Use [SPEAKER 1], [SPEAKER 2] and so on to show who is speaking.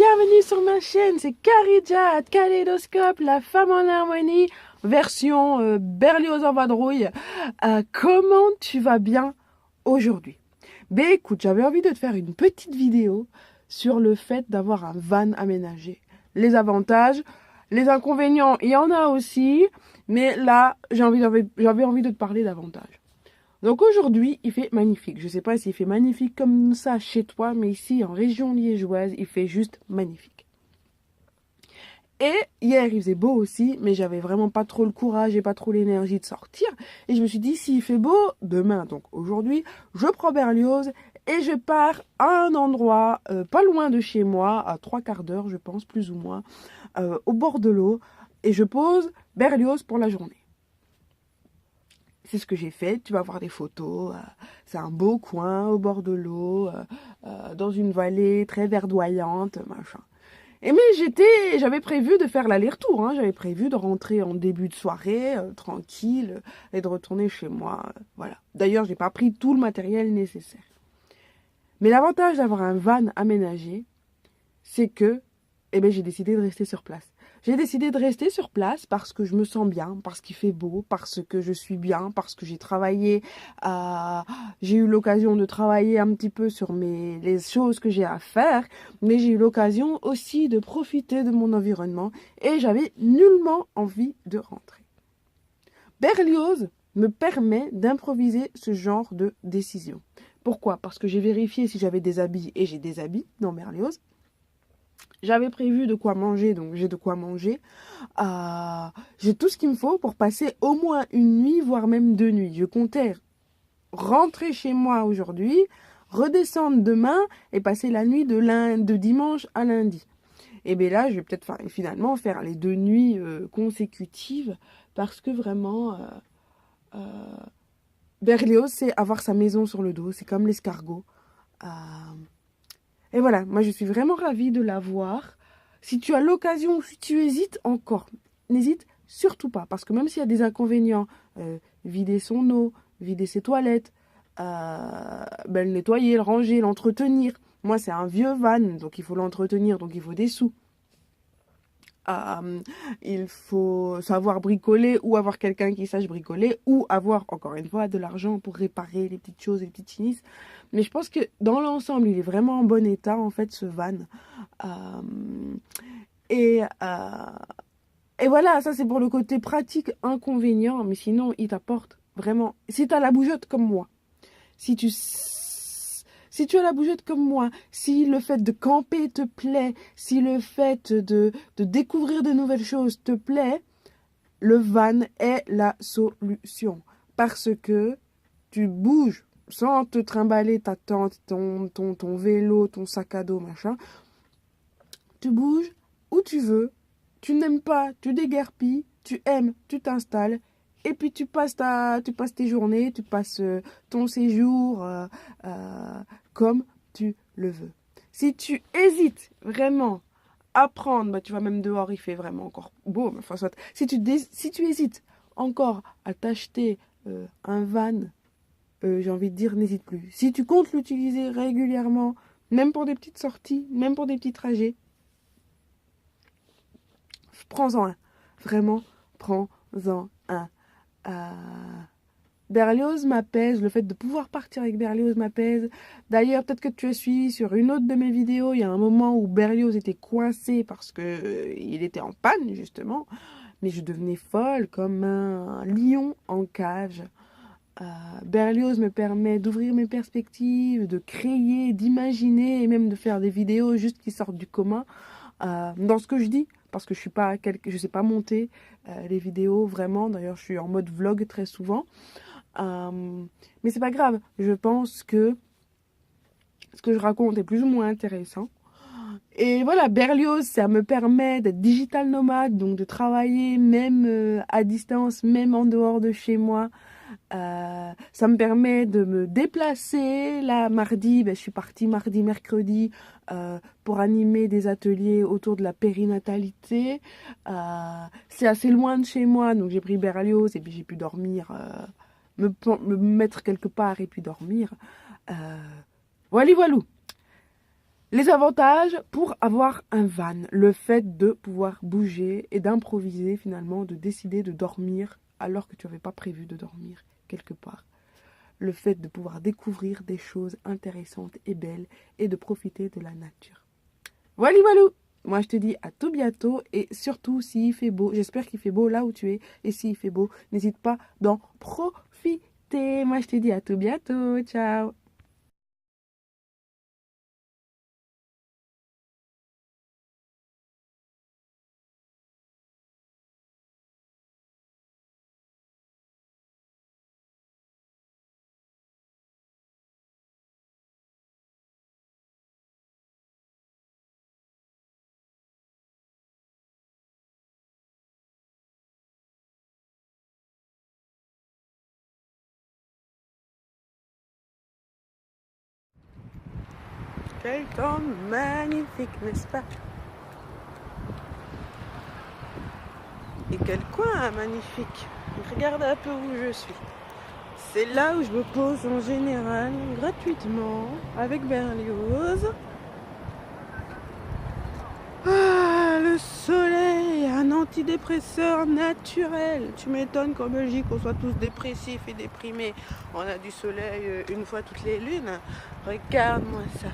[SPEAKER 1] Bienvenue sur ma chaîne, c'est Karidja, Kaléidoscope, la femme en harmonie, version Berlioz en vadrouille. Comment tu vas bien aujourd'hui? Ben écoute, j'avais envie de te faire une petite vidéo sur le fait d'avoir un van aménagé. Les avantages, les inconvénients, il y en a aussi, mais là, j'avais envie de te parler davantage. Donc aujourd'hui, il fait magnifique. Je ne sais pas s'il fait magnifique comme ça chez toi, mais ici, en région liégeoise, il fait juste magnifique. Et hier, il faisait beau aussi, mais j'avais vraiment pas trop le courage et pas trop l'énergie de sortir. Et je me suis dit, s'il fait beau, demain, donc aujourd'hui, je prends Berlioz et je pars à un endroit pas loin de chez moi, à 3/4 d'heure, je pense, plus ou moins, au bord de l'eau. Et je pose Berlioz pour la journée. C'est ce que j'ai fait, tu vas voir des photos, c'est un beau coin au bord de l'eau, dans une vallée très verdoyante, machin. Et mais j'avais prévu de faire l'aller-retour, hein, j'avais prévu de rentrer en début de soirée, tranquille, et de retourner chez moi, voilà. D'ailleurs, j'ai pas pris tout le matériel nécessaire. Mais l'avantage d'avoir un van aménagé, c'est que, j'ai décidé de rester sur place. J'ai décidé de rester sur place parce que je me sens bien, parce qu'il fait beau, parce que je suis bien, parce que j'ai travaillé, j'ai eu l'occasion de travailler un petit peu sur les choses que j'ai à faire, mais j'ai eu l'occasion aussi de profiter de mon environnement et j'avais nullement envie de rentrer. Berlioz me permet d'improviser ce genre de décision. Pourquoi? Parce que j'ai vérifié si j'avais des habits et j'ai des habits dans Berlioz. J'avais prévu de quoi manger, donc j'ai de quoi manger. J'ai tout ce qu'il me faut pour passer au moins une nuit, voire même 2 nuits. Je comptais rentrer chez moi aujourd'hui, redescendre demain et passer la nuit de dimanche à lundi. Et bien là, je vais peut-être finalement faire les 2 nuits consécutives parce que vraiment, Berlioz, c'est avoir sa maison sur le dos. C'est comme l'escargot. Et voilà, moi je suis vraiment ravie de l'avoir. Si tu as l'occasion ou si tu hésites encore, n'hésite surtout pas. Parce que même s'il y a des inconvénients, vider son eau, vider ses toilettes, le nettoyer, le ranger, l'entretenir. Moi c'est un vieux van, donc il faut l'entretenir, donc il faut des sous. Il faut savoir bricoler ou avoir quelqu'un qui sache bricoler ou avoir, encore une fois, de l'argent pour réparer les petites choses, les petites chinisses. Mais je pense que dans l'ensemble, il est vraiment en bon état, en fait, ce van. Et voilà, ça c'est pour le côté pratique, inconvénient, mais sinon, il t'apporte vraiment... Si tu as la bougeotte comme moi, si tu as la bougeotte comme moi, si le fait de camper te plaît, si le fait de découvrir de nouvelles choses te plaît, le van est la solution. Parce que tu bouges sans te trimballer ta tente, ton vélo, ton sac à dos, machin. Tu bouges où tu veux, tu n'aimes pas, tu déguerpilles, tu aimes, tu t'installes. Et puis tu passes tes journées, tu passes ton séjour comme tu le veux. Si tu hésites vraiment à prendre, tu vois, même dehors il fait vraiment encore beau, mais enfin soit. Si tu hésites encore à t'acheter un van, j'ai envie de dire n'hésite plus. Si tu comptes l'utiliser régulièrement, même pour des petites sorties, même pour des petits trajets, prends-en un. Vraiment, prends-en un. Berlioz m'apaise, le fait de pouvoir partir avec Berlioz m'apaise. D'ailleurs, peut-être que tu as suivi sur une autre de mes vidéos, il y a un moment où Berlioz était coincé parce que il était en panne, justement. Mais je devenais folle comme un lion en cage. Berlioz me permet d'ouvrir mes perspectives, de créer, d'imaginer et même de faire des vidéos juste qui sortent du commun dans ce que je dis. Parce que je sais pas monter les vidéos vraiment. D'ailleurs, je suis en mode vlog très souvent. Mais c'est pas grave. Je pense que ce que je raconte est plus ou moins intéressant. Et voilà, Berlioz, ça me permet d'être digital nomade, donc de travailler même à distance, même en dehors de chez moi. Ça me permet de me déplacer. Là, mardi, je suis partie mardi, mercredi pour animer des ateliers autour de la périnatalité. C'est assez loin de chez moi, donc j'ai pris Berlioz et puis j'ai pu dormir, me mettre quelque part et puis dormir. Voilà, voilà. Les avantages pour avoir un van, le fait de pouvoir bouger et d'improviser finalement, de décider de dormir alors que tu n'avais pas prévu de dormir quelque part. Le fait de pouvoir découvrir des choses intéressantes et belles et de profiter de la nature. Voilà, walou. Moi je te dis à tout bientôt et surtout s'il fait beau, j'espère qu'il fait beau là où tu es et s'il fait beau, n'hésite pas d'en profiter. Moi je te dis à tout bientôt, ciao. Quel temps magnifique, n'est-ce pas? Et quel coin magnifique! Regarde un peu où je suis. C'est là où je me pose en général, gratuitement, avec Berlioz. Ah, le soleil, un antidépresseur naturel. Tu m'étonnes qu'en Belgique, on soit tous dépressifs et déprimés. On a du soleil une fois toutes les lunes. Regarde-moi ça.